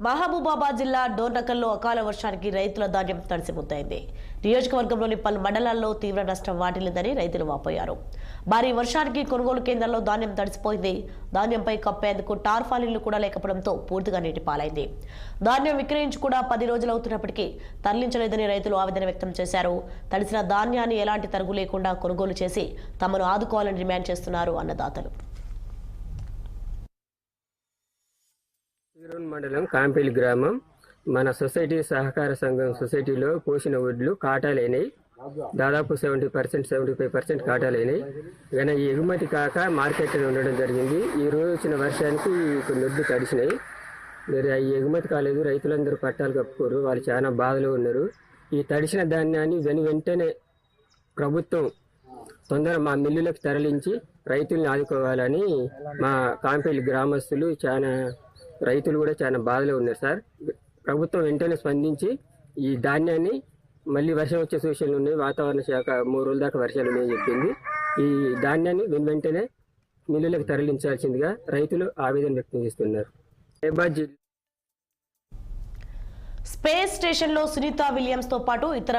మహబూబాబాద్ జిల్లా డోర్నకల్లో అకాల వర్షానికి రైతుల ధాన్యం తడిసిముద్దైంది. నియోజకవర్గంలోని పలు మండలాల్లో తీవ్ర నష్టం వాటిల్లిందని రైతులు వాపోయారు. భారీ వర్షానికి కొనుగోలు కేంద్రాల్లో ధాన్యం తడిసిపోయింది. ధాన్యంపై కప్పేందుకు టార్పాలిన్లు కూడా లేకపోవడంతో పూర్తిగా నీటి పాలైంది. ధాన్యం విక్రయించి కూడా 10 రోజులవుతున్నప్పటికీ తరలించలేదని రైతులు ఆవేదన వ్యక్తం చేశారు. తడిసిన ధాన్యాన్ని ఎలాంటి తరుగు లేకుండా కొనుగోలు చేసి తమను ఆదుకోవాలని డిమాండ్ చేస్తున్నారు అన్నదాతలు. మండలం కాంపేలి గ్రామం మన సొసైటీ సహకార సంఘం సొసైటీలో పోసిన వడ్లు కాటాలైనవి. దాదాపు 75% కాటాలైనవి. కానీ ఈ ఎగుమతి కాక మార్కెట్లో ఉండడం జరిగింది. ఈ రోజు వచ్చిన వర్షానికి కొన్ని వడ్లు తడిసినాయి. మరి ఈ ఎగుమతి కాలేదు. రైతులందరూ పట్టాలు కప్పుకోరు. వాళ్ళు చాలా బాధలో ఉన్నారు. ఈ తడిసిన ధాన్యాన్ని వెంటనే ప్రభుత్వం తొందర మా మిల్లులకు తరలించి రైతుల్ని ఆదుకోవాలని మా కాంపేలి గ్రామస్తులు రైతులు కూడా చాలా బాధలో ఉన్నారు సార్. ప్రభుత్వం వెంటనే స్పందించి ఈ ధాన్యాన్ని మళ్ళీ వర్షం వచ్చే సూచనలు ఉన్నాయి. వాతావరణ శాఖ 3 రోజుల దాకా వర్షాలు ఉన్నాయని చెప్పింది. ఈ ధాన్యాన్ని వెంటనే మిల్లులకు తరలించాల్సిందిగా రైతులు ఆవేదన వ్యక్తం చేస్తున్నారు. స్పేస్ స్టేషన్లో సునీత విలియమ్స్ తో పాటు ఇతర